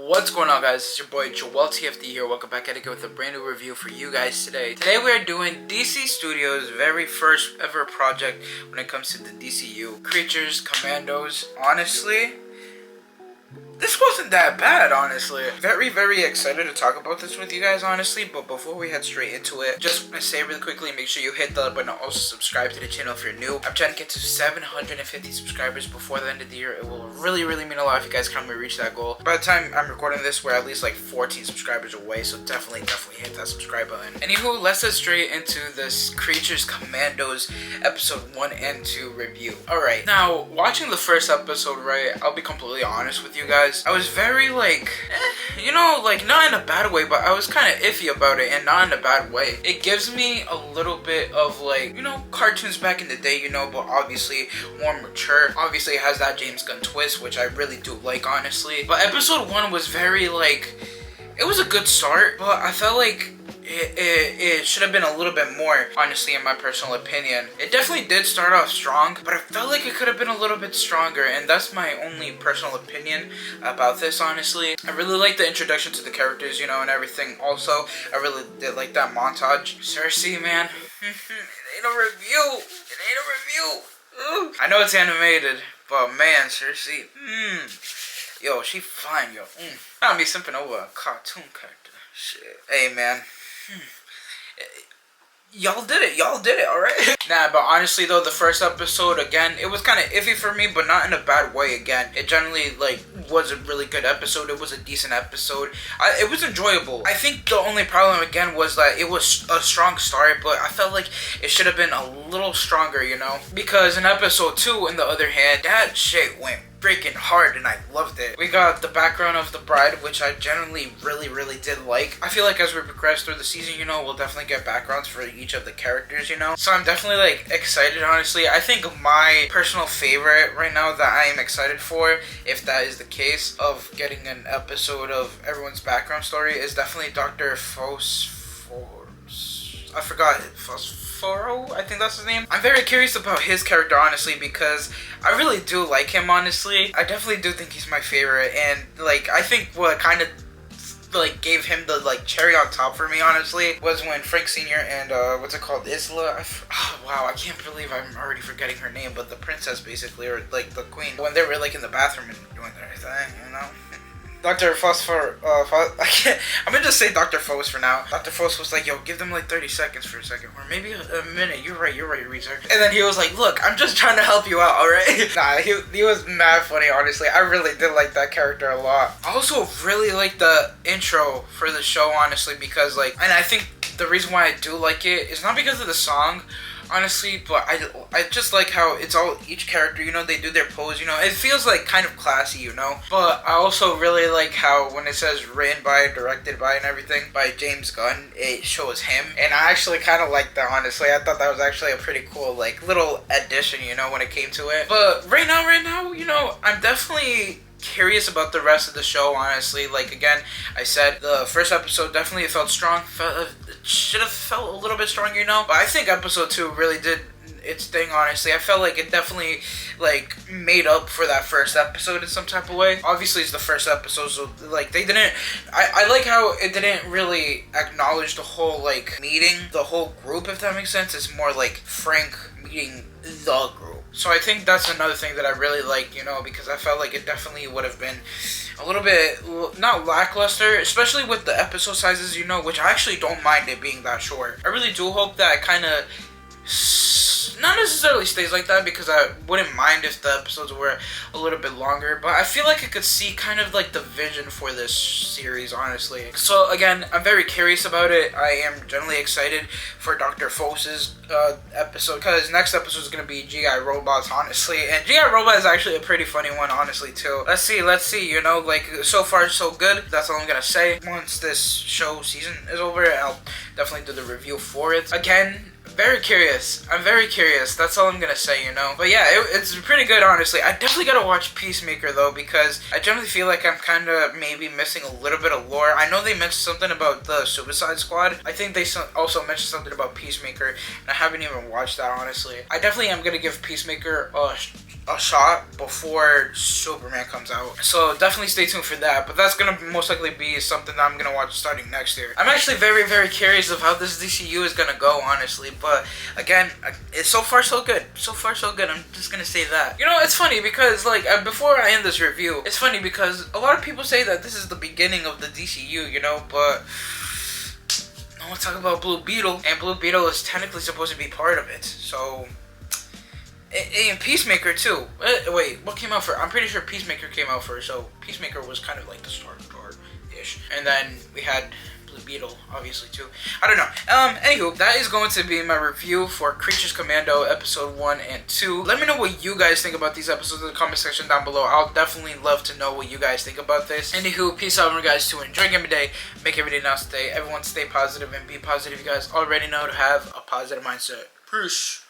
What's going on, guys? It's your boy Joel TFD here. Welcome back at it again with a brand new review for you guys today. Today we are doing DC Studios' very first ever project when it comes to the DCU. Creatures, Commandos. Honestly, this wasn't that bad, honestly. Very excited to talk about this with you guys, honestly. But before we head straight into it, just want to say really quickly, make sure you hit the like button and also subscribe to the channel if you're new. I'm trying to get to 750 subscribers before the end of the year. It will really mean a lot if you guys can help me reach that goal. By the time I'm recording this, we're at least like 14 subscribers away, so definitely hit that subscribe button. Anywho, let's get straight into this Creatures Commandos episode 1 and 2 review. Alright, now watching the first episode, right, I'll be completely honest with you guys. I was very like, not in a bad way, but I was kind of iffy about it, and not in a bad way. It gives me a little bit of like, cartoons back in the day, but obviously more mature. Obviously it has that James Gunn twist, which I really do like, honestly. But episode 1 was very like, it was a good start, but I felt like it should have been a little bit more, honestly, in my personal opinion. It definitely did start off strong, but I felt like it could have been a little bit stronger, and that's my only personal opinion about this, honestly. I really like the introduction to the characters, and everything. Also, I really did like that montage. Cersei, man. It ain't a review. Ooh. I know it's animated, but man, Cersei, yo, she fine, yo. I'll be simping over a cartoon character. Shit. Hey, man. Y'all did it, alright? Nah, but honestly though, the first episode, again, it was kind of iffy for me, but not in a bad way. Again, it generally, was a really good episode. It was a decent episode. It was enjoyable. I think the only problem, again, was that it was a strong start, but I felt like it should have been a little stronger, Because in episode 2, on the other hand, that shit went freaking hard, and I loved it. We got the background of the bride, which I generally really did like. I feel like as we progress through the season, we'll definitely get backgrounds for each of the characters, So I'm definitely excited, honestly. I think my personal favorite right now that I am excited for, if that is the case, of getting an episode of everyone's background story, is definitely Dr. I forgot. Foro, I think that's his name. I'm very curious about his character, honestly, because I really do like him, honestly. I definitely do think he's my favorite, and I think what kind of gave him the cherry on top for me, honestly, was when Frank Sr. and Isla, wow, I can't believe I'm already forgetting her name, but the princess, basically, or the queen, when they were in the bathroom and doing their thing, Dr. Phosphor, I'm gonna just say Dr. Phos for now. Dr. Phos was like, yo, give them 30 seconds for a second, or maybe a minute. You're right, Reezer. And then he was like, look, I'm just trying to help you out, alright? Nah, he was mad funny, honestly. I really did like that character a lot. I also really like the intro for the show, honestly, because and I think the reason why I do like it is not because of the song, honestly, but I just like how it's all each character, they do their pose, it feels kind of classy, but I also really like how when it says written by, directed by, and everything by James Gunn, it shows him, and I actually kind of like that, honestly. I thought that was actually a pretty cool little addition, when it came to it. But right now, I'm definitely curious about the rest of the show, honestly. Again, I said the first episode definitely felt strong. Should have felt a little bit stronger, but I think episode 2 really did its thing, honestly. I felt like it definitely made up for that first episode in some type of way. Obviously it's the first episode, so they didn't, I like how it didn't really acknowledge the whole meeting the whole group, if that makes sense. It's more Frank meeting the group. So I think that's another thing that I really like, because I felt like it definitely would have been a little bit, not lackluster, especially with the episode sizes, which I actually don't mind it being that short. I really do hope that it kind of not necessarily stays like that, because I wouldn't mind if the episodes were a little bit longer, but I feel like I could see kind of the vision for this series, honestly. So again, I'm very curious about it. I am generally excited for Dr. Phos's episode, because next episode is going to be G.I. Robots, honestly, and G.I. Robot is actually a pretty funny one, honestly, too. Let's see, so far so good. That's all I'm going to say. Once this show season is over, I'll definitely do the review for it. Again, very curious. I'm very curious. That's all I'm gonna say, But yeah, it's pretty good, honestly. I definitely gotta watch Peacemaker, though, because I generally feel like I'm kind of maybe missing a little bit of lore. I know they mentioned something about the Suicide Squad. I think they also mentioned something about Peacemaker, and I haven't even watched that, honestly. I definitely am gonna give Peacemaker a a shot before Superman comes out. So definitely stay tuned for that. But that's gonna most likely be something that I'm gonna watch starting next year. I'm actually very, very curious of how this DCU is gonna go, honestly. But again, it's so far so good. So far so good. I'm just gonna say that. You know, it's funny because like before I end this review, it's funny because a lot of people say that this is the beginning of the DCU, you know, but I want to talk about Blue Beetle, and Blue Beetle is technically supposed to be part of it. So, and Peacemaker too. Wait, what came out first? I'm pretty sure Peacemaker came out first. So Peacemaker was kind of like the start-ish, and then we had Blue Beetle, obviously too. I don't know. Anywho, that is going to be my review for Creatures Commando episode 1 and 2. Let me know what you guys think about these episodes in the comment section down below. I'll definitely love to know what you guys think about this. Anywho, peace out, guys. To enjoy every day, make every day now stay. Everyone stay positive and be positive. You guys already know to have a positive mindset. Peace.